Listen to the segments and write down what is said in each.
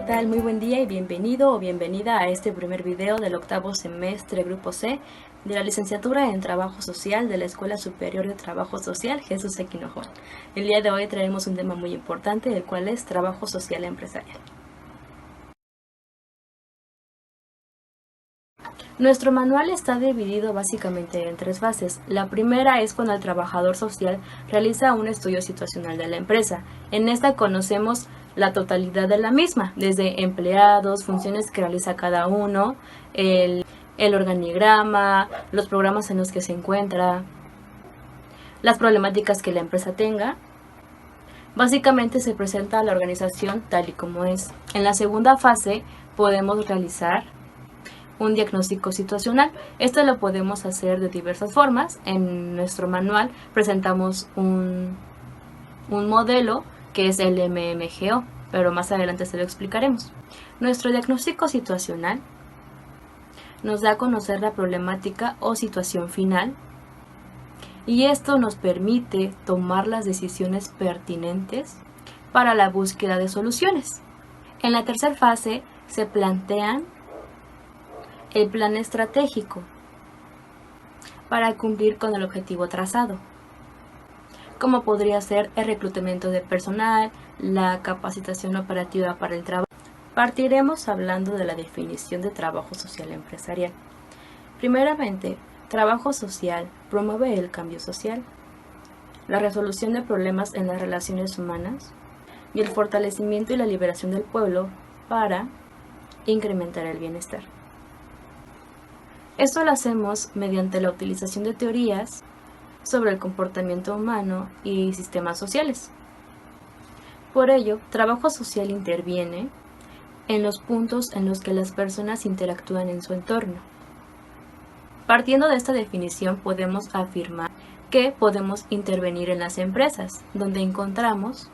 tal? Muy buen día y bienvenido o bienvenida a este primer video del octavo semestre Grupo C de la licenciatura en Trabajo Social de la Escuela Superior de Trabajo Social Jesús Equinojón. El día de hoy traemos un tema muy importante, el cual es Trabajo Social Empresarial. Nuestro manual está dividido básicamente en tres fases. La primera es cuando el trabajador social realiza un estudio situacional de la empresa. En esta conocemos la totalidad de la misma, desde empleados, funciones que realiza cada uno, el organigrama, los programas en los que se encuentra, las problemáticas que la empresa tenga. Básicamente se presenta la organización tal y como es. En la segunda fase podemos realizar un diagnóstico situacional. Esto lo podemos hacer de diversas formas. En nuestro manual presentamos un modelo que es el MMGO, pero más adelante se lo explicaremos. Nuestro diagnóstico situacional nos da a conocer la problemática o situación final y esto nos permite tomar las decisiones pertinentes para la búsqueda de soluciones. En la tercera fase se plantean el plan estratégico para cumplir con el objetivo trazado, como podría ser el reclutamiento de personal, la capacitación operativa para el trabajo. Partiremos hablando de la definición de trabajo social empresarial. Primeramente, trabajo social promueve el cambio social, la resolución de problemas en las relaciones humanas y el fortalecimiento y la liberación del pueblo para incrementar el bienestar. Esto lo hacemos mediante la utilización de teorías sobre el comportamiento humano y sistemas sociales. Por ello, trabajo social interviene en los puntos en los que las personas interactúan en su entorno. Partiendo de esta definición, podemos afirmar que podemos intervenir en las empresas, donde encontramos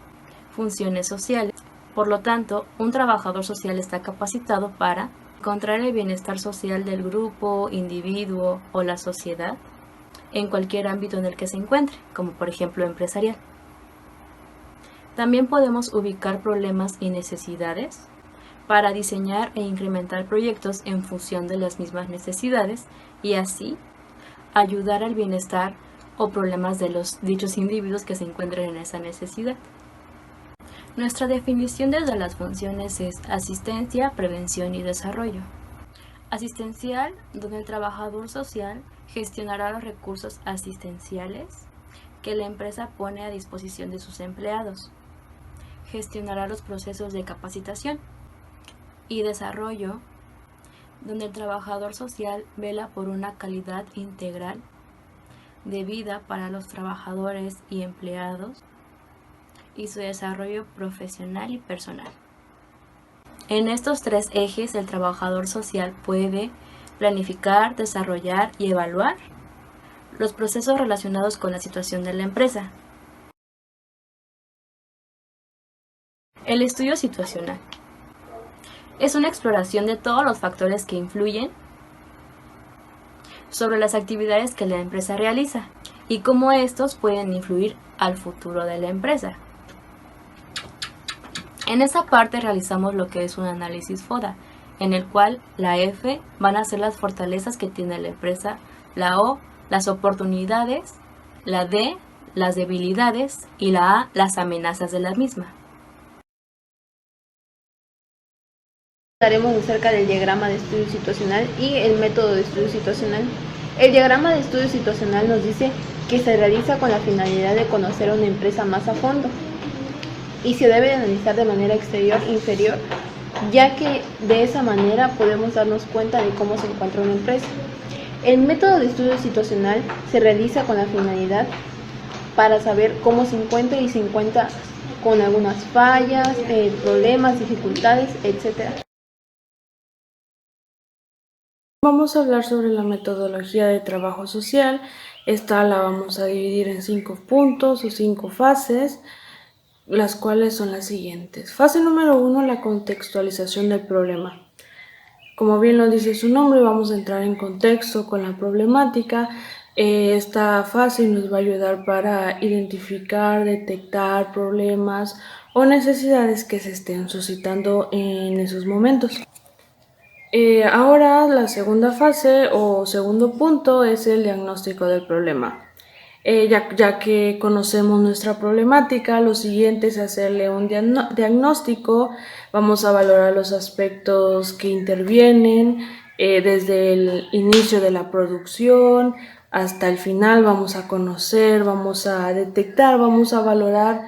funciones sociales. Por lo tanto, un trabajador social está capacitado para encontrar el bienestar social del grupo, individuo o la sociedad en cualquier ámbito en el que se encuentre, como por ejemplo empresarial. También podemos ubicar problemas y necesidades para diseñar e incrementar proyectos en función de las mismas necesidades y así ayudar al bienestar o problemas de los dichos individuos que se encuentren en esa necesidad. Nuestra definición desde las funciones es asistencia, prevención y desarrollo. Asistencial, donde el trabajador social gestionará los recursos asistenciales que la empresa pone a disposición de sus empleados. Gestionará los procesos de capacitación. Y desarrollo, donde el trabajador social vela por una calidad integral de vida para los trabajadores y empleados y su desarrollo profesional y personal. En estos tres ejes, el trabajador social puede planificar, desarrollar y evaluar los procesos relacionados con la situación de la empresa. El estudio situacional es una exploración de todos los factores que influyen sobre las actividades que la empresa realiza y cómo estos pueden influir al futuro de la empresa. En esa parte realizamos lo que es un análisis FODA, en el cual la F van a ser las fortalezas que tiene la empresa, la O, las oportunidades, la D, las debilidades y la A, las amenazas de la misma. Hablaremos acerca del diagrama de estudio situacional y el método de estudio situacional. El diagrama de estudio situacional nos dice que se realiza con la finalidad de conocer a una empresa más a fondo y se debe analizar de manera inferior, ya que de esa manera podemos darnos cuenta de cómo se encuentra una empresa. El método de estudio situacional se realiza con la finalidad para saber cómo se encuentra y se encuentra con algunas fallas, problemas, dificultades, etc. Vamos a hablar sobre la metodología de trabajo social. Esta la vamos a dividir en 5 puntos o 5 fases, las cuales son las siguientes. Fase número 1, la contextualización del problema. Como bien lo dice su nombre, vamos a entrar en contexto con la problemática, Esta fase nos va a ayudar para identificar, detectar problemas o necesidades que se estén suscitando en esos momentos. Ahora la segunda fase o segundo punto es el diagnóstico del problema. Ya que conocemos nuestra problemática, lo siguiente es hacerle un diagnóstico. Vamos a valorar los aspectos que intervienen desde el inicio de la producción hasta el final. Vamos a conocer, vamos a detectar, vamos a valorar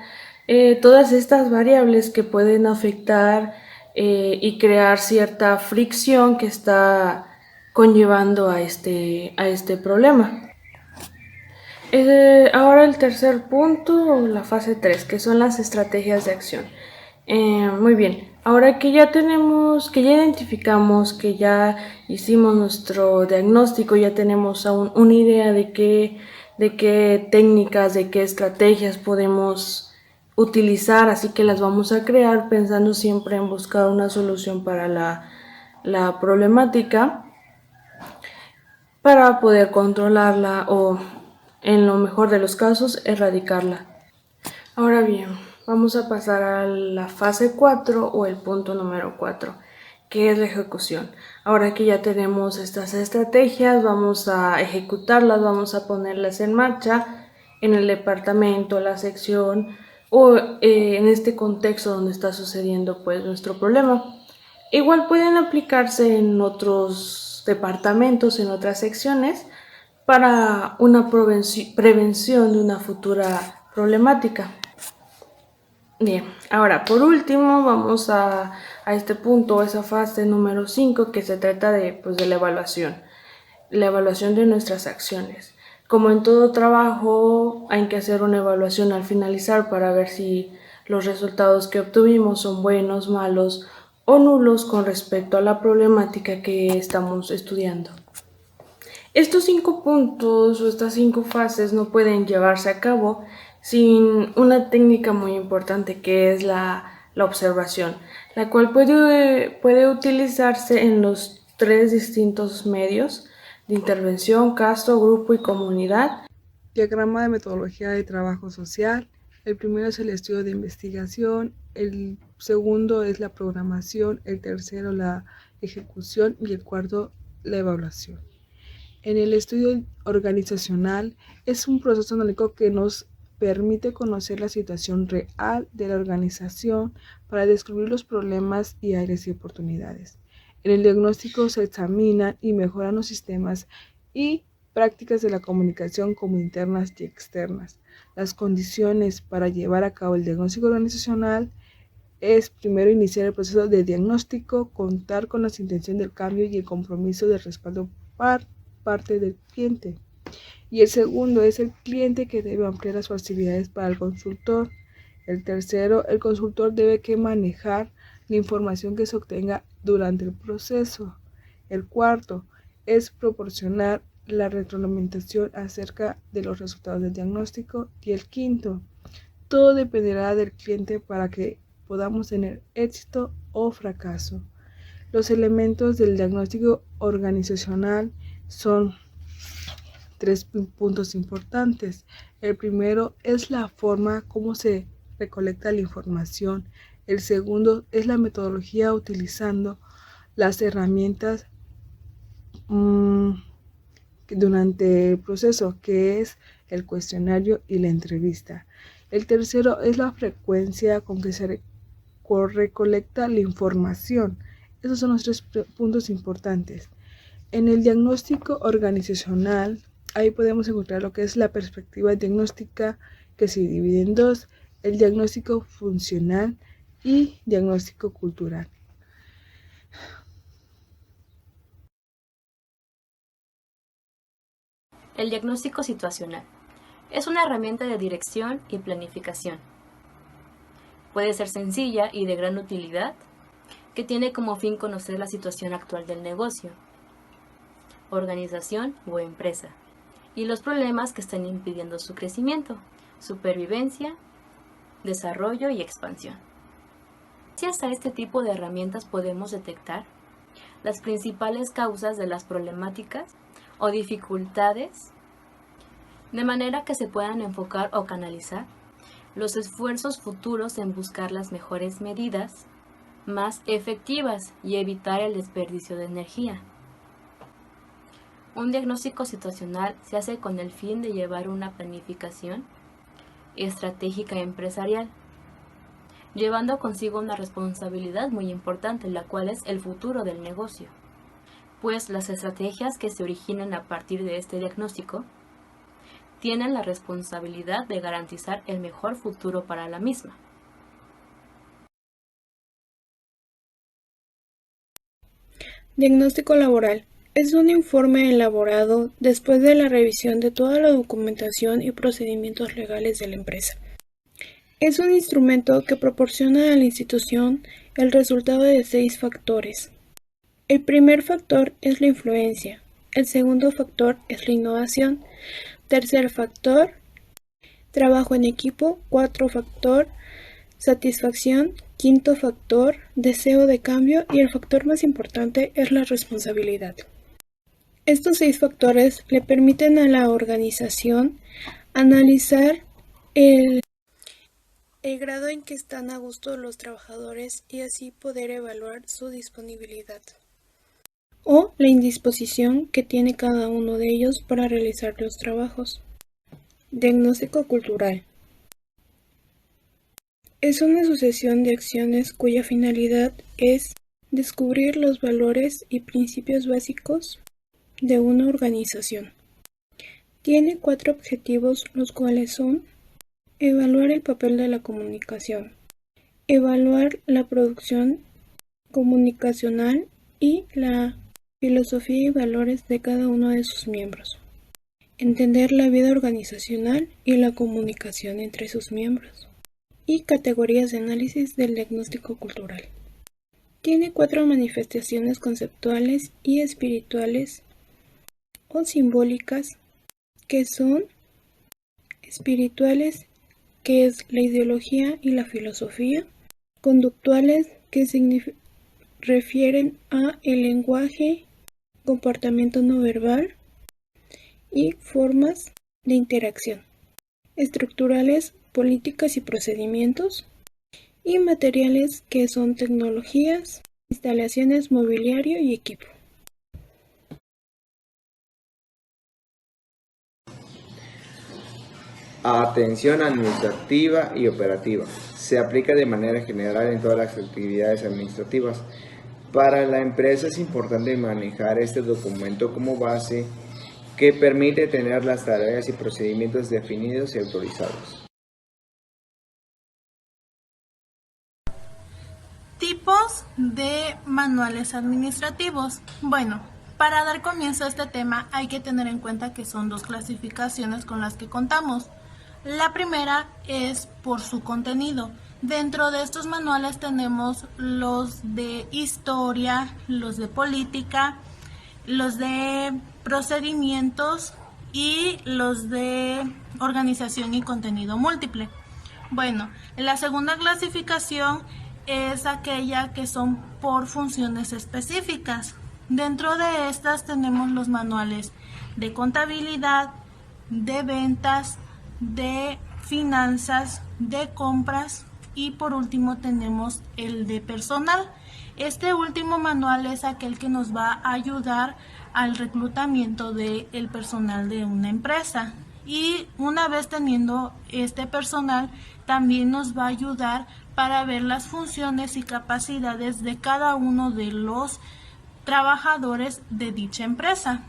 todas estas variables que pueden afectar y crear cierta fricción que está conllevando a este problema. Ahora el tercer punto, la fase 3, que son las estrategias de acción. Muy bien, ahora que ya identificamos, que ya hicimos nuestro diagnóstico, ya tenemos una idea de qué técnicas, de qué estrategias podemos utilizar, así que las vamos a crear pensando siempre en buscar una solución para la problemática, para poder controlarla o, en lo mejor de los casos, erradicarla. Ahora bien, vamos a pasar a la fase 4 o el punto número 4, que es la ejecución. Ahora que ya tenemos estas estrategias, vamos a ejecutarlas, vamos a ponerlas en marcha en el departamento, la sección o en este contexto donde está sucediendo pues nuestro problema. Igual pueden aplicarse en otros departamentos, en otras secciones, para una prevención de una futura problemática. Bien, ahora por último vamos a este punto, esa fase número 5, que se trata de la evaluación de nuestras acciones. Como en todo trabajo, hay que hacer una evaluación al finalizar para ver si los resultados que obtuvimos son buenos, malos o nulos con respecto a la problemática que estamos estudiando. Estos 5 puntos o estas 5 fases no pueden llevarse a cabo sin una técnica muy importante, que es la observación, la cual puede utilizarse en los 3 distintos medios de intervención: caso, grupo y comunidad. Diagrama de metodología de trabajo social. El primero es el estudio de investigación, el segundo es la programación, el tercero la ejecución y el cuarto la evaluación. En el estudio organizacional es un proceso analítico que nos permite conocer la situación real de la organización para descubrir los problemas y áreas de oportunidades. En el diagnóstico se examinan y mejoran los sistemas y prácticas de la comunicación como internas y externas. Las condiciones para llevar a cabo el diagnóstico organizacional es primero iniciar el proceso de diagnóstico, contar con las intenciones del cambio y el compromiso de respaldo parte del cliente. Y el segundo es el cliente, que debe ampliar las facilidades para el consultor. El tercero, el consultor debe manejar la información que se obtenga durante el proceso. El cuarto es proporcionar la retroalimentación acerca de los resultados del diagnóstico. Y el quinto, todo dependerá del cliente para que podamos tener éxito o fracaso. Los elementos del diagnóstico organizacional son 3 puntos importantes. El primero es la forma como se recolecta la información. El segundo es la metodología utilizando las herramientas durante el proceso, que es el cuestionario y la entrevista. El tercero es la frecuencia con que se recolecta la información. Esos son los 3 puntos importantes. En el diagnóstico organizacional, ahí podemos encontrar lo que es la perspectiva diagnóstica, que se divide en 2, el diagnóstico funcional y diagnóstico cultural. El diagnóstico situacional es una herramienta de dirección y planificación. Puede ser sencilla y de gran utilidad, que tiene como fin conocer la situación actual del negocio, organización o empresa, y los problemas que están impidiendo su crecimiento, supervivencia, desarrollo y expansión. Gracias a este tipo de herramientas podemos detectar las principales causas de las problemáticas o dificultades de manera que se puedan enfocar o canalizar los esfuerzos futuros en buscar las mejores medidas más efectivas y evitar el desperdicio de energía. Un diagnóstico situacional se hace con el fin de llevar una planificación estratégica empresarial, llevando consigo una responsabilidad muy importante, la cual es el futuro del negocio, pues las estrategias que se originan a partir de este diagnóstico tienen la responsabilidad de garantizar el mejor futuro para la misma. Diagnóstico laboral. Es un informe elaborado después de la revisión de toda la documentación y procedimientos legales de la empresa. Es un instrumento que proporciona a la institución el resultado de 6 factores. El primer factor es la influencia, el segundo factor es la innovación, tercer factor, trabajo en equipo, cuarto factor, satisfacción, quinto factor, deseo de cambio y el factor más importante es la responsabilidad. Estos 6 factores le permiten a la organización analizar el grado en que están a gusto los trabajadores y así poder evaluar su disponibilidad o la indisposición que tiene cada uno de ellos para realizar los trabajos. Diagnóstico cultural. Es una sucesión de acciones cuya finalidad es descubrir los valores y principios básicos de una organización. Tiene 4 objetivos, los cuales son: evaluar el papel de la comunicación, evaluar la producción comunicacional y la filosofía y valores de cada uno de sus miembros, entender la vida organizacional y la comunicación entre sus miembros, y categorías de análisis del diagnóstico cultural. Tiene 4 manifestaciones conceptuales y espirituales o simbólicas, que son espirituales, que es la ideología y la filosofía, conductuales, que refieren a el lenguaje, comportamiento no verbal y formas de interacción, estructurales, políticas y procedimientos, y materiales, que son tecnologías, instalaciones, mobiliario y equipo. Atención administrativa y operativa. Se aplica de manera general en todas las actividades administrativas. Para la empresa es importante manejar este documento como base que permite tener las tareas y procedimientos definidos y autorizados. Tipos de manuales administrativos. Bueno, para dar comienzo a este tema hay que tener en cuenta que son 2 clasificaciones con las que contamos. La primera es por su contenido. Dentro de estos manuales tenemos los de historia, los de política, los de procedimientos y los de organización y contenido múltiple. Bueno, la segunda clasificación es aquella que son por funciones específicas. Dentro de estas tenemos los manuales de contabilidad, de ventas, de finanzas, de compras y por último tenemos el de personal. Este último manual es aquel que nos va a ayudar al reclutamiento del personal de una empresa. Y una vez teniendo este personal, también nos va a ayudar para ver las funciones y capacidades de cada uno de los trabajadores de dicha empresa.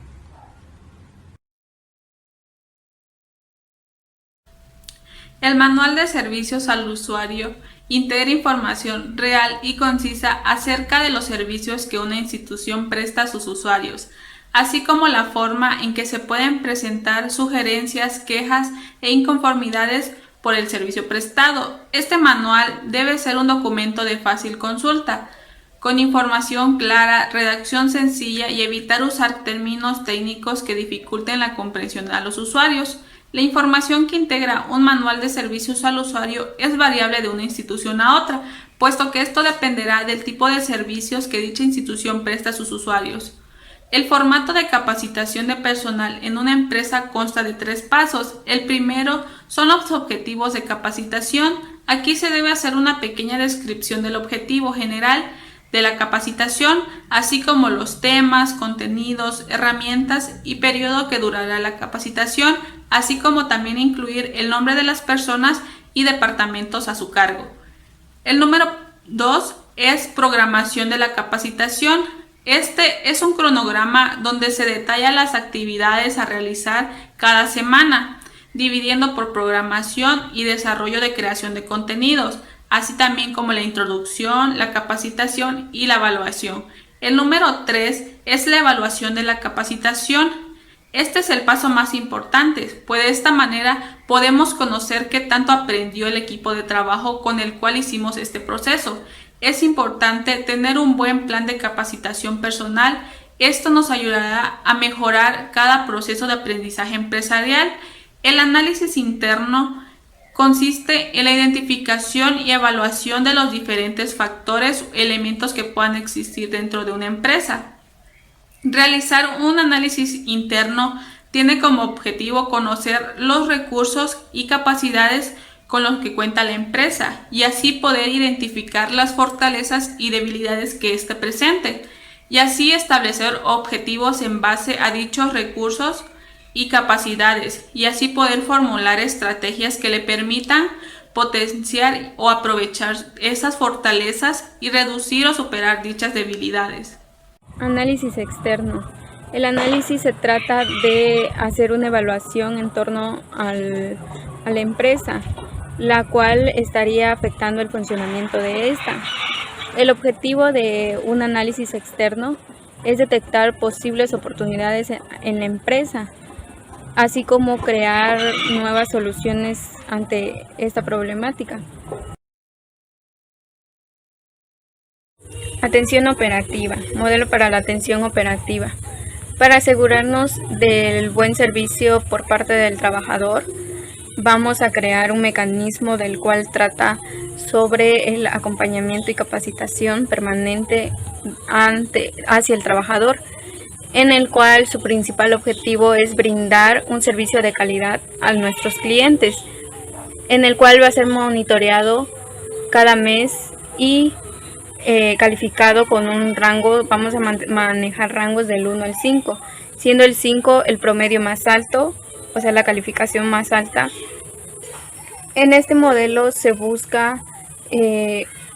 El manual de servicios al usuario integra información real y concisa acerca de los servicios que una institución presta a sus usuarios, así como la forma en que se pueden presentar sugerencias, quejas e inconformidades por el servicio prestado. Este manual debe ser un documento de fácil consulta, con información clara, redacción sencilla y evitar usar términos técnicos que dificulten la comprensión a los usuarios. La información que integra un manual de servicios al usuario es variable de una institución a otra, puesto que esto dependerá del tipo de servicios que dicha institución presta a sus usuarios. El formato de capacitación de personal en una empresa consta de 3 pasos. El primero son los objetivos de capacitación. Aquí se debe hacer una pequeña descripción del objetivo general de la capacitación, así como los temas, contenidos, herramientas y periodo que durará la capacitación, así como también incluir el nombre de las personas y departamentos a su cargo. El número 2 es programación de la capacitación. Este es un cronograma donde se detallan las actividades a realizar cada semana, dividiendo por programación y desarrollo de creación de contenidos, así también como la introducción, la capacitación y la evaluación. El número 3 es la evaluación de la capacitación. Este es el paso más importante, pues de esta manera podemos conocer qué tanto aprendió el equipo de trabajo con el cual hicimos este proceso. Es importante tener un buen plan de capacitación personal. Esto nos ayudará a mejorar cada proceso de aprendizaje empresarial. El análisis interno consiste en la identificación y evaluación de los diferentes factores o elementos que puedan existir dentro de una empresa. Realizar un análisis interno tiene como objetivo conocer los recursos y capacidades con los que cuenta la empresa y así poder identificar las fortalezas y debilidades que éste presente y así establecer objetivos en base a dichos recursos y capacidades y así poder formular estrategias que le permitan potenciar o aprovechar esas fortalezas y reducir o superar dichas debilidades. Análisis externo. El análisis se trata de hacer una evaluación en torno a la empresa, la cual estaría afectando el funcionamiento de esta. El objetivo de un análisis externo es detectar posibles oportunidades en la empresa, así como crear nuevas soluciones ante esta problemática. Atención operativa. Modelo para la atención operativa. Para asegurarnos del buen servicio por parte del trabajador, vamos a crear un mecanismo del cual trata sobre el acompañamiento y capacitación permanente hacia el trabajador, en el cual su principal objetivo es brindar un servicio de calidad a nuestros clientes, en el cual va a ser monitoreado cada mes y calificado con un rango. Vamos a manejar rangos del 1 al 5, siendo el 5 el promedio más alto, o sea, la calificación más alta. En este modelo se busca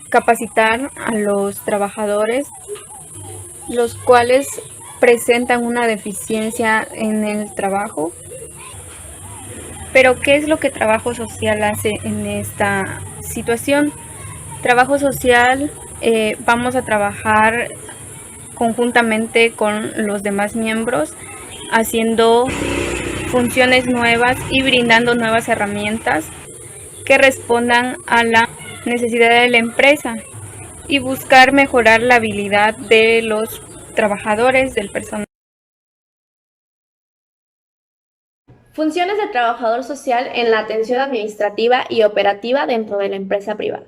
capacitar a los trabajadores, los cuales presentan una deficiencia en el trabajo. Pero, ¿qué es lo que Trabajo Social hace en esta situación? Trabajo Social, vamos a trabajar conjuntamente con los demás miembros, haciendo funciones nuevas y brindando nuevas herramientas que respondan a la necesidad de la empresa y buscar mejorar la habilidad de los trabajadores, del personal. Funciones de trabajador social en la atención administrativa y operativa dentro de la empresa privada.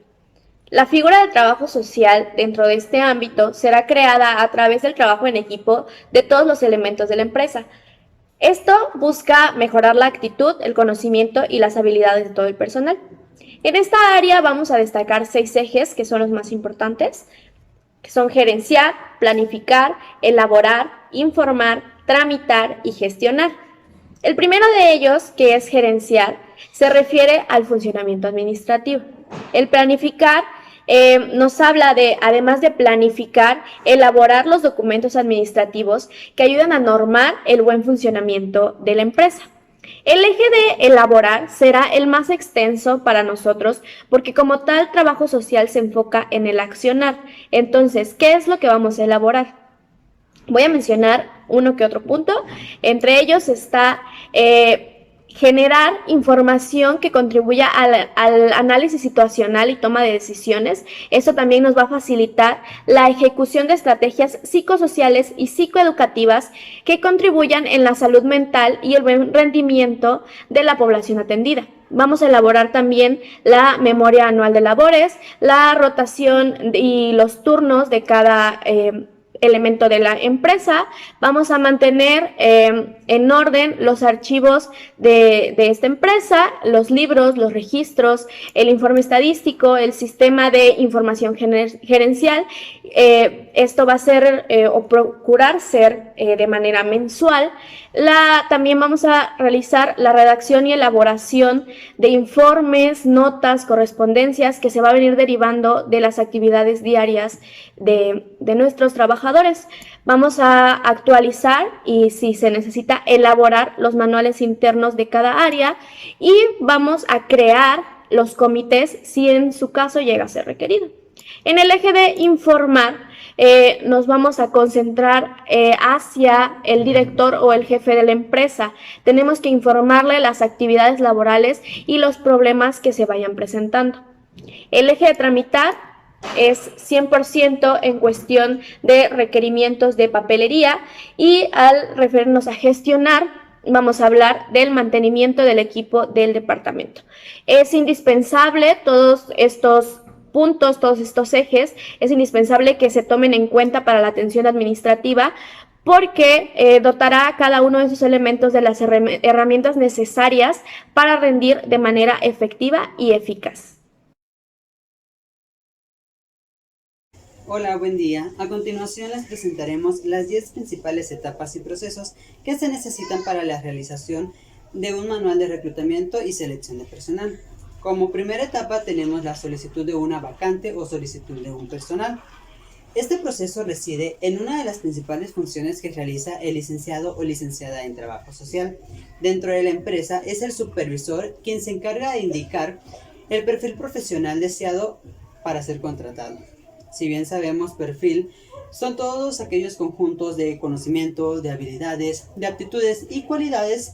La figura de trabajo social dentro de este ámbito será creada a través del trabajo en equipo de todos los elementos de la empresa. Esto busca mejorar la actitud, el conocimiento y las habilidades de todo el personal. En esta área vamos a destacar 6 ejes que son los más importantes, que son gerenciar, planificar, elaborar, informar, tramitar y gestionar. El primero de ellos, que es gerenciar, se refiere al funcionamiento administrativo. El planificar nos habla de, además de planificar, elaborar los documentos administrativos que ayudan a normar el buen funcionamiento de la empresa. El eje de elaborar será el más extenso para nosotros porque como tal trabajo social se enfoca en el accionar. Entonces, ¿qué es lo que vamos a elaborar? Voy a mencionar uno que otro punto. Entre ellos está generar información que contribuya al análisis situacional y toma de decisiones. Eso también nos va a facilitar la ejecución de estrategias psicosociales y psicoeducativas que contribuyan en la salud mental y el buen rendimiento de la población atendida. Vamos a elaborar también la memoria anual de labores, la rotación y los turnos de cada elemento de la empresa. Vamos a mantener en orden los archivos de esta empresa, los libros, los registros, el informe estadístico, el sistema de información gerencial. Esto va a ser o procurar ser de manera mensual. También vamos a realizar la redacción y elaboración de informes, notas, correspondencias que se va a venir derivando de las actividades diarias de nuestros trabajadores. Vamos a actualizar y, si se necesita, elaborar los manuales internos de cada área, y vamos a crear los comités si en su caso llega a ser requerido. En el eje de informar, nos vamos a concentrar hacia el director o el jefe de la empresa. Tenemos que informarle las actividades laborales y los problemas que se vayan presentando. El eje de tramitar es 100% en cuestión de requerimientos de papelería, y al referirnos a gestionar, vamos a hablar del mantenimiento del equipo del departamento. Es indispensable todos estos puntos, todos estos ejes, es indispensable que se tomen en cuenta para la atención administrativa, porque dotará a cada uno de esos elementos de las herramientas necesarias para rendir de manera efectiva y eficaz. Hola, buen día. A continuación les presentaremos las 10 principales etapas y procesos que se necesitan para la realización de un manual de reclutamiento y selección de personal. Como primera etapa tenemos la solicitud de una vacante o solicitud de un personal. Este proceso reside en una de las principales funciones que realiza el licenciado o licenciada en trabajo social. Dentro de la empresa es el supervisor quien se encarga de indicar el perfil profesional deseado para ser contratado. Si bien sabemos, perfil son todos aquellos conjuntos de conocimientos, de habilidades, de aptitudes y cualidades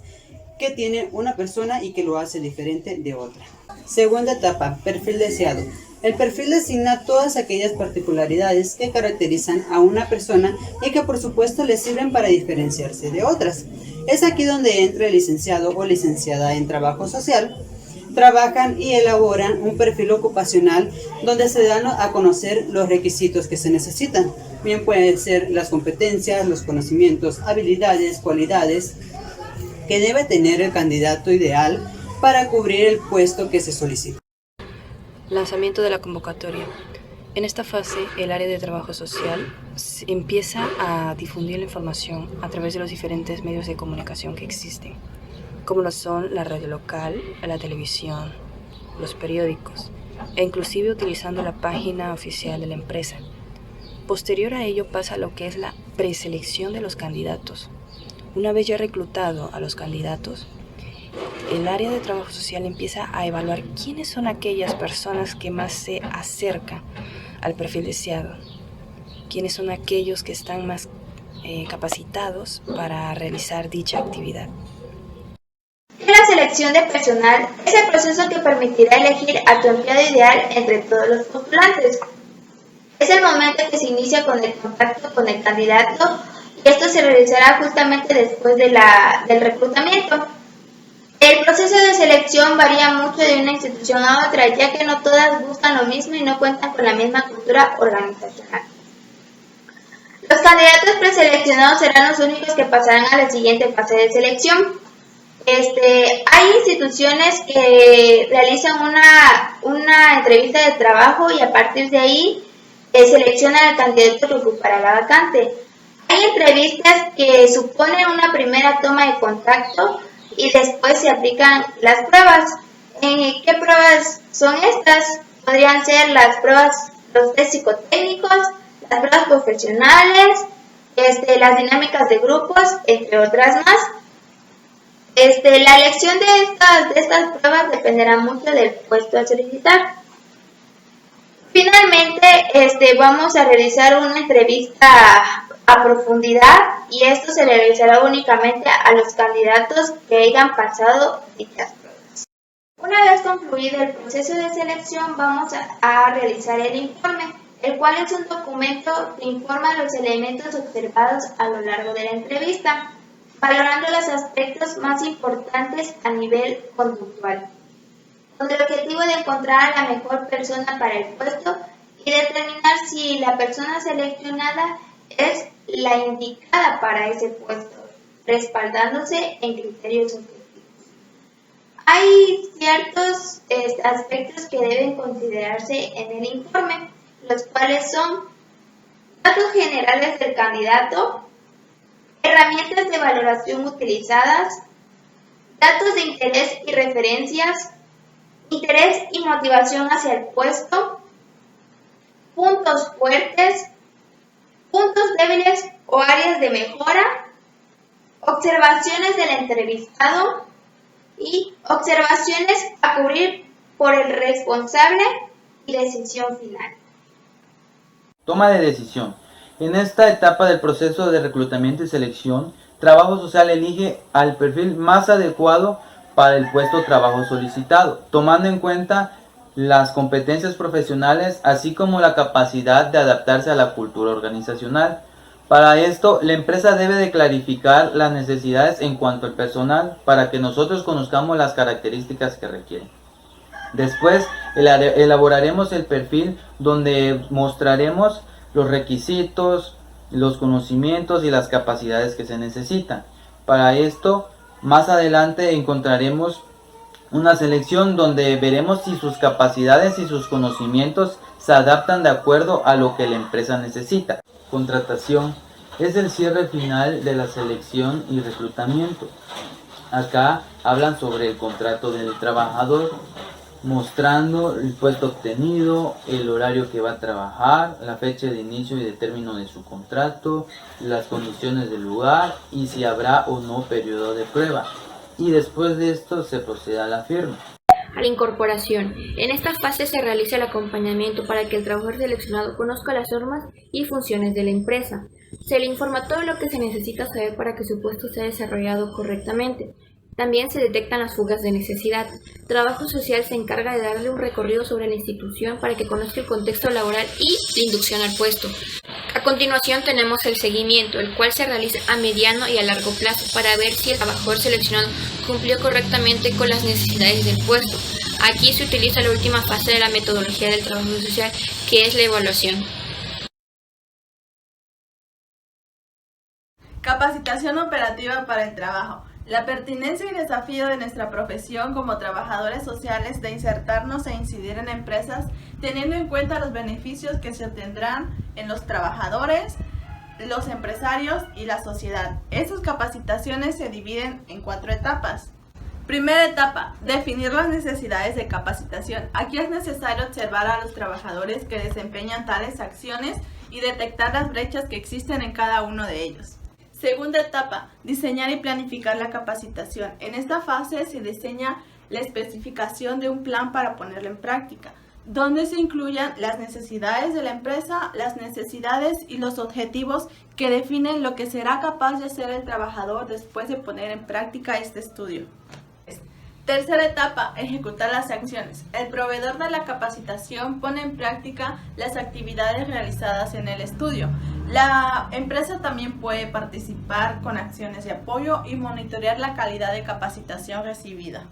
que tiene una persona y que lo hace diferente de otra. Segunda etapa, perfil deseado. El perfil designa todas aquellas particularidades que caracterizan a una persona y que por supuesto le sirven para diferenciarse de otras. Es aquí donde entra el licenciado o licenciada en trabajo social. Trabajan y elaboran un perfil ocupacional donde se dan a conocer los requisitos que se necesitan. Bien pueden ser las competencias, los conocimientos, habilidades, cualidades que debe tener el candidato ideal para cubrir el puesto que se solicita. Lanzamiento de la convocatoria. En esta fase, el área de trabajo social empieza a difundir la información a través de los diferentes medios de comunicación que existen, como lo son la radio local, la televisión, los periódicos, e inclusive utilizando la página oficial de la empresa. Posterior a ello pasa lo que es la preselección de los candidatos. Una vez ya reclutado a los candidatos, el área de trabajo social empieza a evaluar quiénes son aquellas personas que más se acercan al perfil deseado, quiénes son aquellos que están más capacitados para realizar dicha actividad. La selección de personal es el proceso que permitirá elegir a tu empleado ideal entre todos los postulantes. Es el momento en que se inicia con el contacto con el candidato, y esto se realizará justamente después del reclutamiento. El proceso de selección varía mucho de una institución a otra, ya que no todas buscan lo mismo y no cuentan con la misma cultura organizacional. Los candidatos preseleccionados serán los únicos que pasarán a la siguiente fase de selección. Hay instituciones que realizan una entrevista de trabajo y a partir de ahí seleccionan al candidato que ocupará la vacante. Hay entrevistas que suponen una primera toma de contacto y después se aplican las pruebas. ¿Qué pruebas son estas? Podrían ser las pruebas, los test psicotécnicos, las pruebas profesionales, las dinámicas de grupos, entre otras más. La elección de estas pruebas dependerá mucho del puesto a solicitar. Finalmente, vamos a realizar una entrevista a profundidad, y esto se realizará únicamente a los candidatos que hayan pasado dichas pruebas. Una vez concluido el proceso de selección, vamos a realizar el informe, el cual es un documento que informa los elementos observados a lo largo de la entrevista, valorando los aspectos más importantes a nivel conductual, con el objetivo de encontrar a la mejor persona para el puesto y determinar si la persona seleccionada es la indicada para ese puesto, respaldándose en criterios objetivos. Hay ciertos aspectos que deben considerarse en el informe, los cuales son datos generales del candidato, herramientas de valoración utilizadas, datos de interés y referencias, interés y motivación hacia el puesto, puntos fuertes, puntos débiles o áreas de mejora, observaciones del entrevistado y observaciones a cubrir por el responsable y decisión final. Toma de decisión. En esta etapa del proceso de reclutamiento y selección, Trabajo Social elige al perfil más adecuado para el puesto de trabajo solicitado, tomando en cuenta las competencias profesionales, así como la capacidad de adaptarse a la cultura organizacional. Para esto, la empresa debe de clarificar las necesidades en cuanto al personal para que nosotros conozcamos las características que requieren. Después, elaboraremos el perfil donde mostraremos los requisitos, los conocimientos y las capacidades que se necesitan. Para esto, más adelante encontraremos una selección donde veremos si sus capacidades y sus conocimientos se adaptan de acuerdo a lo que la empresa necesita. Contratación es el cierre final de la selección y reclutamiento. Acá hablan sobre el contrato del trabajador, mostrando el puesto obtenido, el horario que va a trabajar, la fecha de inicio y de término de su contrato, las condiciones del lugar y si habrá o no periodo de prueba. Y después de esto se procede a la firma. A la incorporación. En esta fase se realiza el acompañamiento para que el trabajador seleccionado conozca las normas y funciones de la empresa. Se le informa todo lo que se necesita saber para que su puesto sea desarrollado correctamente. También se detectan las fugas de necesidad. Trabajo Social se encarga de darle un recorrido sobre la institución para que conozca el contexto laboral y la inducción al puesto. A continuación tenemos el seguimiento, el cual se realiza a mediano y a largo plazo para ver si el trabajador seleccionado cumplió correctamente con las necesidades del puesto. Aquí se utiliza la última fase de la metodología del trabajo social, que es la evaluación. Capacitación operativa para el trabajo. La pertinencia y desafío de nuestra profesión como trabajadores sociales de insertarnos e incidir en empresas teniendo en cuenta los beneficios que se obtendrán en los trabajadores, los empresarios y la sociedad. Estas capacitaciones se dividen en 4 etapas. Primera etapa, definir las necesidades de capacitación. Aquí es necesario observar a los trabajadores que desempeñan tales acciones y detectar las brechas que existen en cada uno de ellos. Segunda etapa, diseñar y planificar la capacitación. En esta fase se diseña la especificación de un plan para ponerlo en práctica, donde se incluyan las necesidades de la empresa, las necesidades y los objetivos que definen lo que será capaz de hacer el trabajador después de poner en práctica este estudio. Tercera etapa, ejecutar las acciones. El proveedor de la capacitación pone en práctica las actividades realizadas en el estudio. La empresa también puede participar con acciones de apoyo y monitorear la calidad de capacitación recibida.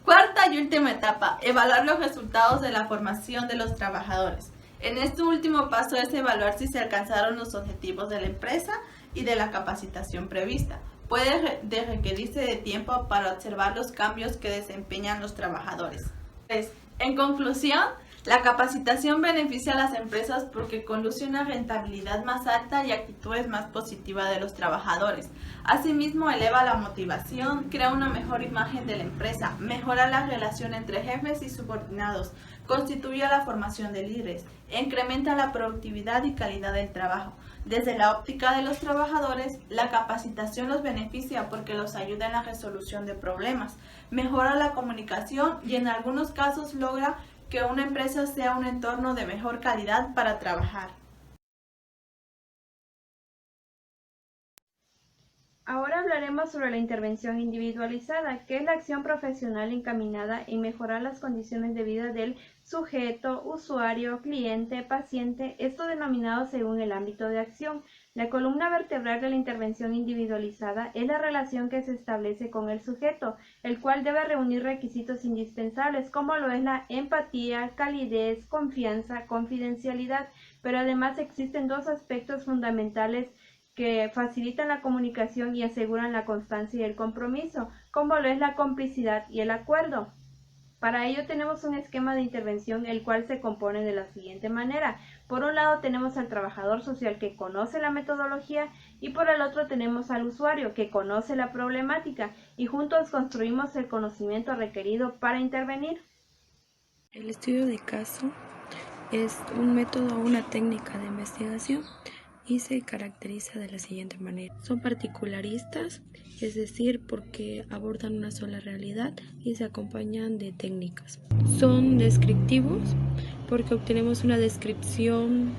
Cuarta y última etapa, evaluar los resultados de la formación de los trabajadores. En este último paso es evaluar si se alcanzaron los objetivos de la empresa y de la capacitación prevista. Puede requerirse de tiempo para observar los cambios que desempeñan los trabajadores. En conclusión, la capacitación beneficia a las empresas porque conduce a una rentabilidad más alta y actitudes más positivas de los trabajadores. Asimismo, eleva la motivación, crea una mejor imagen de la empresa, mejora la relación entre jefes y subordinados, constituye la formación de líderes, incrementa la productividad y calidad del trabajo. Desde la óptica de los trabajadores, la capacitación los beneficia porque los ayuda en la resolución de problemas, mejora la comunicación y en algunos casos logra que una empresa sea un entorno de mejor calidad para trabajar. Ahora hablaremos sobre la intervención individualizada, que es la acción profesional encaminada en mejorar las condiciones de vida del sujeto, usuario, cliente, paciente, esto denominado según el ámbito de acción. La columna vertebral de la intervención individualizada es la relación que se establece con el sujeto, el cual debe reunir requisitos indispensables como lo es la empatía, calidez, confianza, confidencialidad, pero además existen 2 aspectos fundamentales que facilitan la comunicación y aseguran la constancia y el compromiso, como lo es la complicidad y el acuerdo. Para ello tenemos un esquema de intervención el cual se compone de la siguiente manera. Por un lado tenemos al trabajador social que conoce la metodología y por el otro tenemos al usuario que conoce la problemática y juntos construimos el conocimiento requerido para intervenir. El estudio de caso es un método o una técnica de investigación y se caracteriza de la siguiente manera. Son particularistas, es decir, porque abordan una sola realidad y se acompañan de técnicas. Son descriptivos porque obtenemos una descripción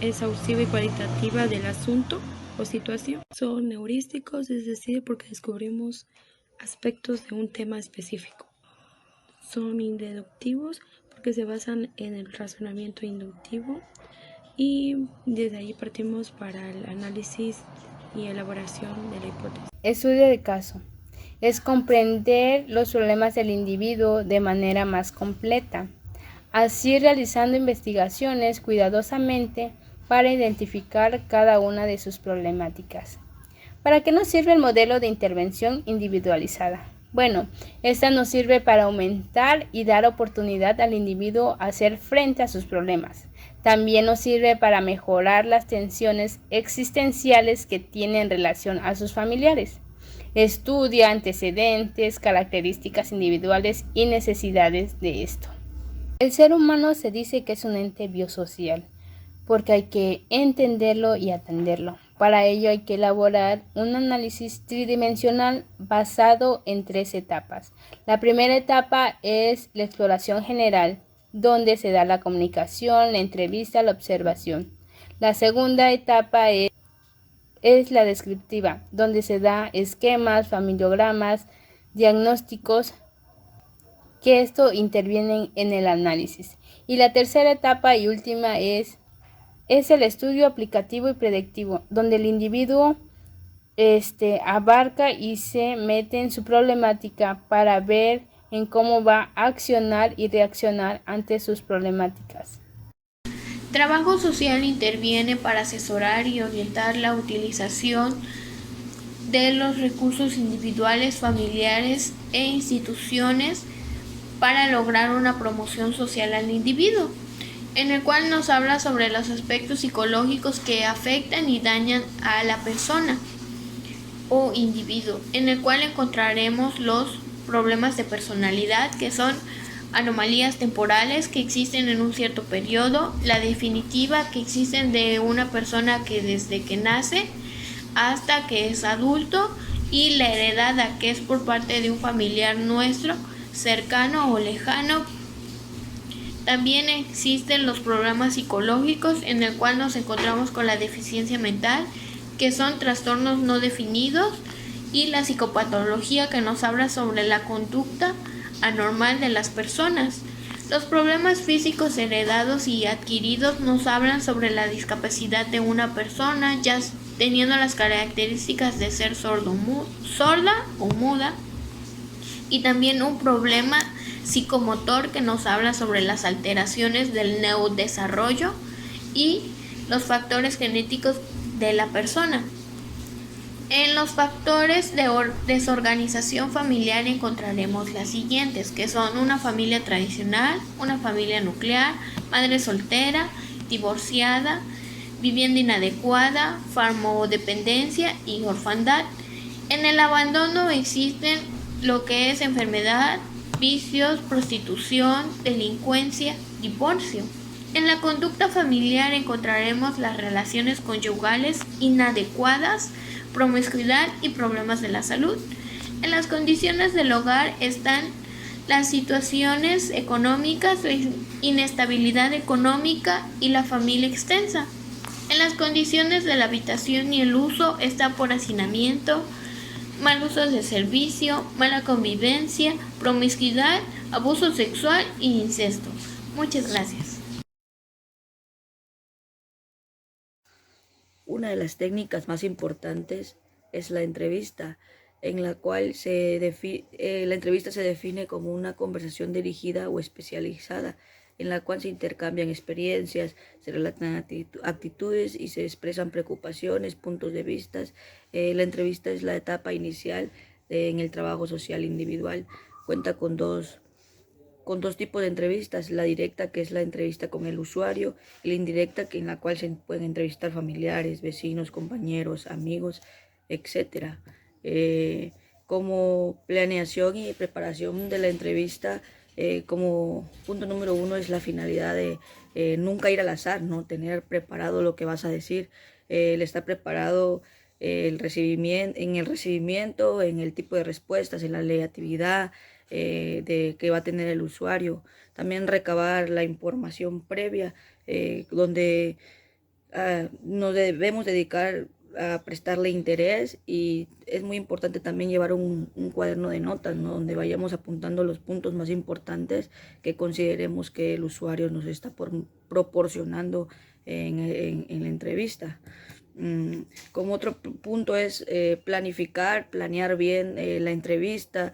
exhaustiva y cualitativa del asunto o situación. Son heurísticos, es decir, porque descubrimos aspectos de un tema específico. Son inductivos porque se basan en el razonamiento inductivo y desde ahí partimos para el análisis y elaboración de la hipótesis. Estudio de caso es comprender los problemas del individuo de manera más completa, así realizando investigaciones cuidadosamente para identificar cada una de sus problemáticas. ¿Para qué nos sirve el modelo de intervención individualizada? Bueno, esta nos sirve para aumentar y dar oportunidad al individuo a hacer frente a sus problemas. También nos sirve para mejorar las tensiones existenciales que tiene en relación a sus familiares. Estudia antecedentes, características individuales y necesidades de esto. El ser humano se dice que es un ente biosocial, porque hay que entenderlo y atenderlo. Para ello hay que elaborar un análisis tridimensional basado en 3 etapas. La primera etapa es la exploración general, donde se da la comunicación, la entrevista, la observación. La segunda etapa es la descriptiva, donde se da esquemas, familiogramas, diagnósticos, que esto intervienen en el análisis. Y la tercera etapa y última es el estudio aplicativo y predictivo, donde el individuo abarca y se mete en su problemática para ver en cómo va a accionar y reaccionar ante sus problemáticas. Trabajo social interviene para asesorar y orientar la utilización de los recursos individuales, familiares e instituciones para lograr una promoción social al individuo, en el cual nos habla sobre los aspectos psicológicos que afectan y dañan a la persona o individuo, en el cual encontraremos los problemas de personalidad, que son anomalías temporales que existen en un cierto periodo, la definitiva que existen de una persona que desde que nace hasta que es adulto, y la heredada que es por parte de un familiar nuestro, cercano o lejano. También existen los problemas psicológicos, en el cual nos encontramos con la deficiencia mental, que son trastornos no definidos, y la psicopatología, que nos habla sobre la conducta anormal de las personas. Los problemas físicos heredados y adquiridos nos hablan sobre la discapacidad de una persona, ya teniendo las características de ser sorda o muda, y también un problema psicomotor que nos habla sobre las alteraciones del neurodesarrollo y los factores genéticos de la persona. En los factores de desorganización familiar encontraremos las siguientes, que son una familia tradicional, una familia nuclear, madre soltera, divorciada, vivienda inadecuada, farmacodependencia y orfandad. En el abandono existen lo que es enfermedad, vicios, prostitución, delincuencia, divorcio. En la conducta familiar encontraremos las relaciones conyugales inadecuadas, promiscuidad y problemas de la salud. En las condiciones del hogar están las situaciones económicas, la inestabilidad económica y la familia extensa. En las condiciones de la habitación y el uso está por hacinamiento, mal uso de servicio, mala convivencia, promiscuidad, abuso sexual e incesto. Muchas gracias. Una de las técnicas más importantes es la entrevista, en la cual la entrevista se define como una conversación dirigida o especializada en la cual se intercambian experiencias, se relatan actitudes y se expresan preocupaciones, puntos de vista. La entrevista es la etapa inicial en el trabajo social individual. Cuenta con dos tipos de entrevistas: la directa, que es la entrevista con el usuario, y la indirecta, en la cual se pueden entrevistar familiares, vecinos, compañeros, amigos, etc. Como planeación y preparación de la entrevista, como punto número 1 es la finalidad de nunca ir al azar, ¿no? Tener preparado lo que vas a decir, el estar preparado en el recibimiento, en el tipo de respuestas, en la legibilidad de que va a tener el usuario. También recabar la información previa, donde nos debemos dedicar a prestarle interés, y es muy importante también llevar un cuaderno de notas, ¿no? Donde vayamos apuntando los puntos más importantes que consideremos que el usuario nos está proporcionando en la entrevista. Como otro punto es planear bien la entrevista,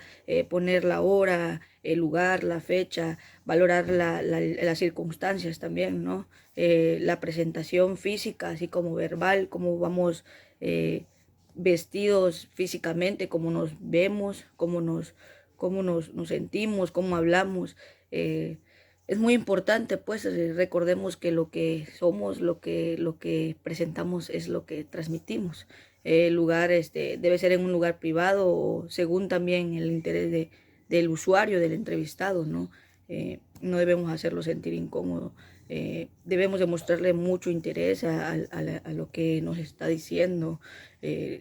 poner la hora, el lugar, la fecha, valorar las circunstancias también, ¿no? La presentación física, así como verbal, cómo vamos vestidos físicamente, cómo nos vemos, cómo nos sentimos, cómo hablamos. Es muy importante, pues, recordemos que lo que somos, lo que presentamos es lo que transmitimos. El lugar debe ser en un lugar privado, o según también el interés del usuario, del entrevistado, ¿no? No debemos hacerlo sentir incómodo. Debemos demostrarle mucho interés a lo que nos está diciendo,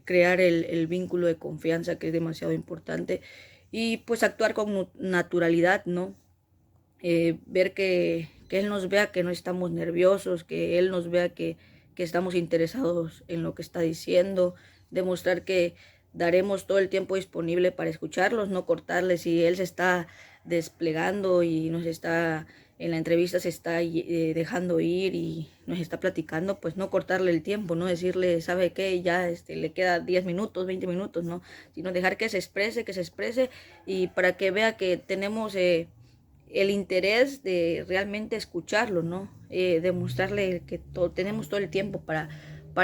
crear el vínculo de confianza, que es demasiado importante, y pues actuar con naturalidad, ¿no? Ver que él nos vea que no estamos nerviosos, que él nos vea que estamos interesados en lo que está diciendo, demostrar que daremos todo el tiempo disponible para escucharlos, no cortarles. Si él se está desplegando y en la entrevista se está dejando ir y nos está platicando, pues no cortarle el tiempo, no decirle, ¿sabe qué? Ya le queda 10 minutos, 20 minutos, ¿no? Sino dejar que se exprese, y para que vea que tenemos el interés de realmente escucharlo, ¿no? Demostrarle que tenemos todo el tiempo para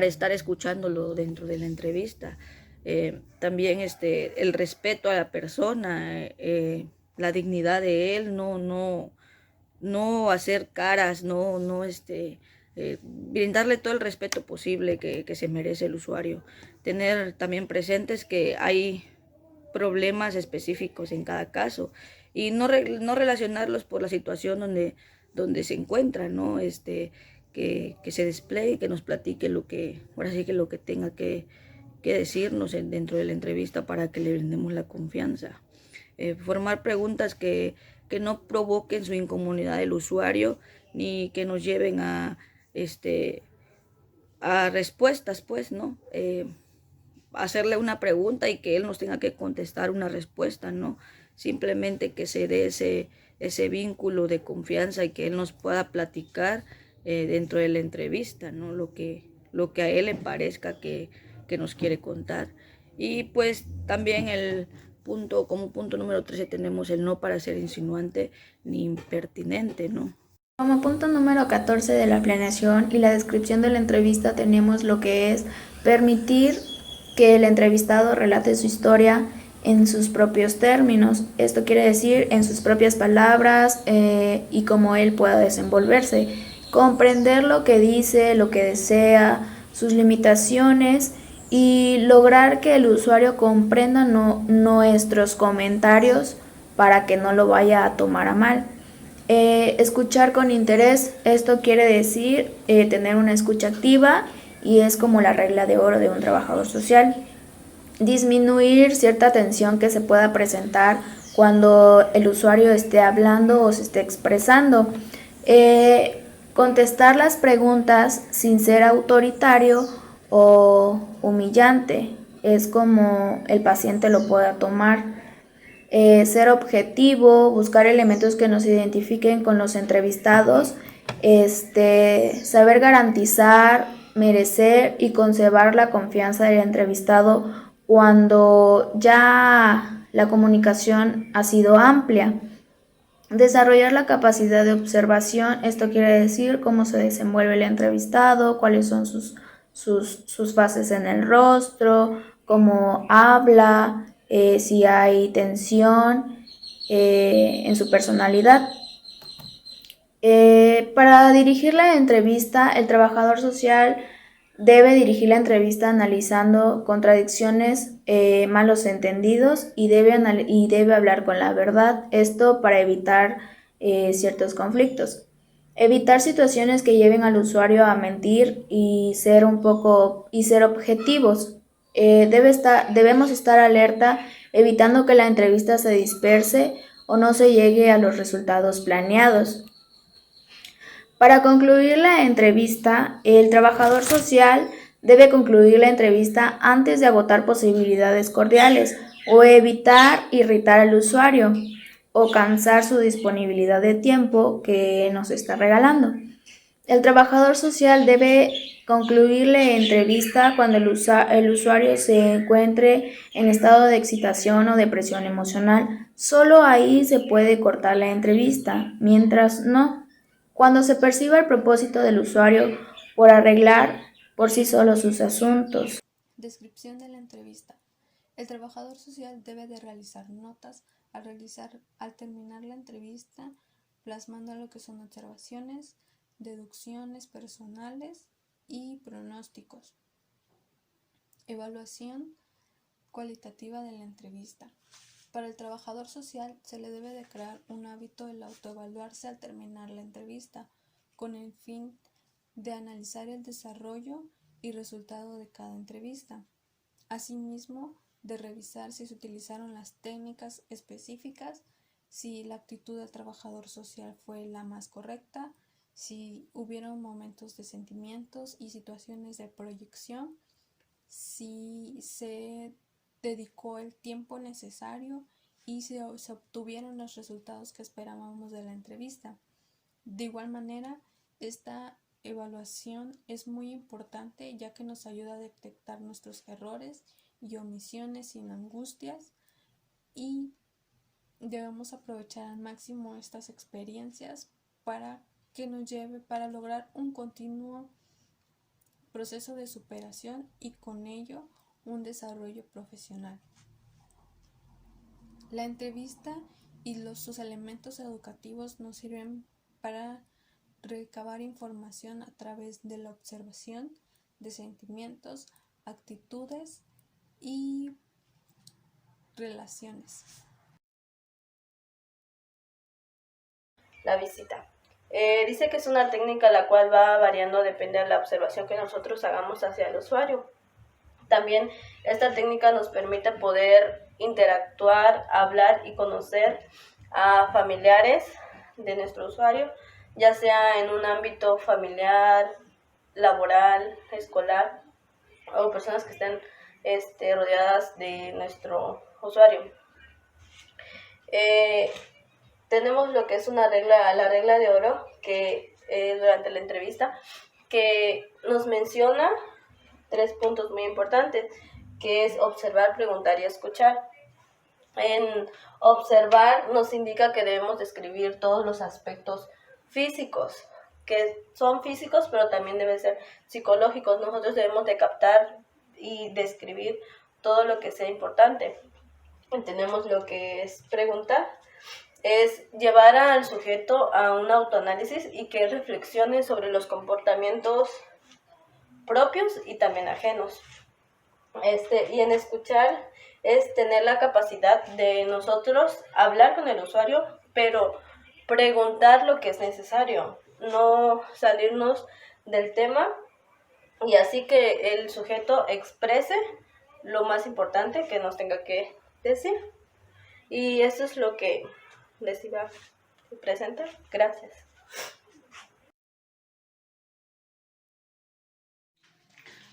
estar escuchándolo dentro de la entrevista. También el respeto a la persona, la dignidad de él, no hacer caras, brindarle todo el respeto posible que se merece el usuario. Tener también presentes que hay problemas específicos en cada caso, y no relacionarlos por la situación donde se encuentran, ¿no? Que se despliegue, que nos platique ahora sí que lo que tenga que decirnos dentro de la entrevista, para que le brindemos la confianza. Formar preguntas que no provoquen su incomodidad del usuario, ni que nos lleven a respuestas, pues, ¿no? Hacerle una pregunta y que él nos tenga que contestar una respuesta, ¿no? Simplemente que se dé ese vínculo de confianza, y que él nos pueda platicar dentro de la entrevista, ¿no? Lo que a él le parezca que nos quiere contar. Y pues también como punto número 13 tenemos el no para ser insinuante ni impertinente, ¿no? Como punto número 14 de la planeación y la descripción de la entrevista tenemos lo que es permitir que el entrevistado relate su historia en sus propios términos. Esto quiere decir en sus propias palabras y cómo él pueda desenvolverse. Comprender lo que dice, lo que desea, sus limitaciones, y lograr que el usuario comprenda nuestros comentarios para que no lo vaya a tomar a mal. Escuchar con interés, esto quiere decir tener una escucha activa, y es como la regla de oro de un trabajador social. Disminuir cierta tensión que se pueda presentar cuando el usuario esté hablando o se esté expresando. Contestar las preguntas sin ser autoritario o humillante, es como el paciente lo pueda tomar. Ser objetivo, buscar elementos que nos identifiquen con los entrevistados, saber garantizar, merecer y conservar la confianza del entrevistado cuando ya la comunicación ha sido amplia. Desarrollar la capacidad de observación, esto quiere decir cómo se desenvuelve el entrevistado, cuáles son sus fases en el rostro, cómo habla, si hay tensión en su personalidad. Para dirigir la entrevista, el trabajador social debe dirigir la entrevista analizando contradicciones, malos entendidos y debe hablar con la verdad, esto para evitar ciertos conflictos. Evitar situaciones que lleven al usuario a mentir y ser objetivos. Debemos estar alerta evitando que la entrevista se disperse o no se llegue a los resultados planeados. Para concluir la entrevista, el trabajador social debe concluir la entrevista antes de agotar posibilidades cordiales o evitar irritar al usuario o cansar su disponibilidad de tiempo que nos está regalando. El trabajador social debe concluir la entrevista cuando el usuario se encuentre en estado de excitación o depresión emocional. Solo ahí se puede cortar la entrevista, mientras no. Cuando se perciba el propósito del usuario por arreglar por sí solo sus asuntos. Descripción de la entrevista. El trabajador social debe de realizar notas al terminar la entrevista, plasmando lo que son observaciones, deducciones personales y pronósticos. Evaluación cualitativa de la entrevista. Para el trabajador social se le debe de crear un hábito el autoevaluarse al terminar la entrevista, con el fin de analizar el desarrollo y resultado de cada entrevista. Asimismo, de revisar si se utilizaron las técnicas específicas, si la actitud del trabajador social fue la más correcta, si hubieron momentos de sentimientos y situaciones de proyección, si se dedicó el tiempo necesario y se obtuvieron los resultados que esperábamos de la entrevista. De igual manera, esta evaluación es muy importante ya que nos ayuda a detectar nuestros errores y omisiones sin angustias, y debemos aprovechar al máximo estas experiencias para que nos lleve para lograr un continuo proceso de superación y con ello un desarrollo profesional. La entrevista y sus elementos educativos nos sirven para recabar información a través de la observación de sentimientos, actitudes y relaciones. La visita. Dice que es una técnica la cual va variando, depende de la observación que nosotros hagamos hacia el usuario. También esta técnica nos permite poder interactuar, hablar y conocer a familiares de nuestro usuario, ya sea en un ámbito familiar, laboral, escolar o personas que estén rodeadas de nuestro usuario. Tenemos lo que es la regla de oro, que durante la entrevista, que nos menciona 3 puntos muy importantes, que es observar, preguntar y escuchar. En observar nos indica que debemos describir todos los aspectos físicos, que son físicos pero también deben ser psicológicos. Nosotros debemos de captar y describir todo lo que sea importante. Tenemos lo que es preguntar, es llevar al sujeto a un autoanálisis y que reflexione sobre los comportamientos propios y también ajenos. Y en escuchar es tener la capacidad de nosotros hablar con el usuario, pero preguntar lo que es necesario, no salirnos del tema, y así que el sujeto exprese lo más importante que nos tenga que decir. Y eso es lo que les iba a presentar. Gracias.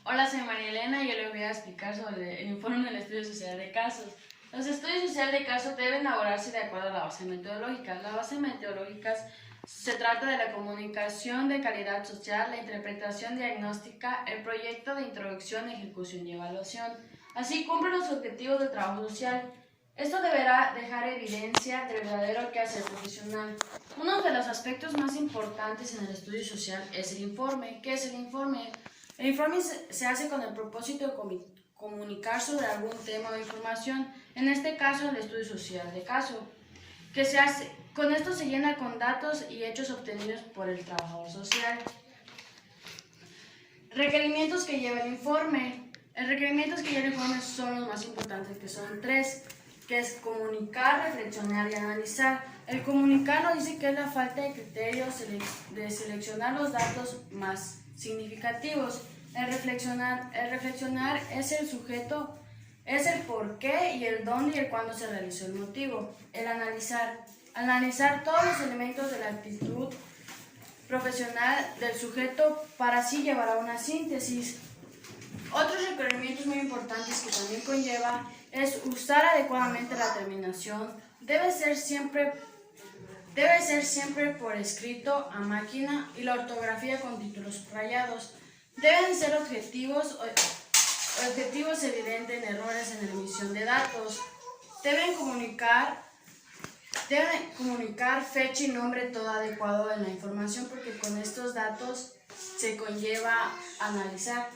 Hola, soy María Elena y yo les voy a explicar sobre el informe del estudio social de casos. Los estudios sociales de casos deben elaborarse de acuerdo a la base metodológica. La base metodológica se trata de la comunicación de calidad social, la interpretación diagnóstica, el proyecto de introducción, ejecución y evaluación. Así cumple los objetivos del trabajo social. Esto deberá dejar evidencia del verdadero quehacer profesional. Uno de los aspectos más importantes en el estudio social es el informe. ¿Qué es el informe? El informe se hace con el propósito de comunicar sobre algún tema o información, en este caso el estudio social de caso, que se hace. Con esto se llena con datos y hechos obtenidos por el trabajador social. Requerimientos que lleva el informe. Los requerimientos que lleva el informe son los más importantes, que son 3, que es comunicar, reflexionar y analizar. El comunicar nos dice que es la falta de criterios de seleccionar los datos más significativos. El reflexionar es el sujeto, es el por qué y el dónde y el cuándo se realizó el motivo. El analizar todos los elementos de la actitud profesional del sujeto para así llevar a una síntesis. Otros requerimientos muy importantes que también conlleva es usar adecuadamente la terminación. Debe ser siempre por escrito a máquina y la ortografía con títulos subrayados. Deben ser objetivos evidentes en errores en la emisión de datos. Deben comunicar fecha y nombre todo adecuado en la información porque con estos datos se conlleva analizar.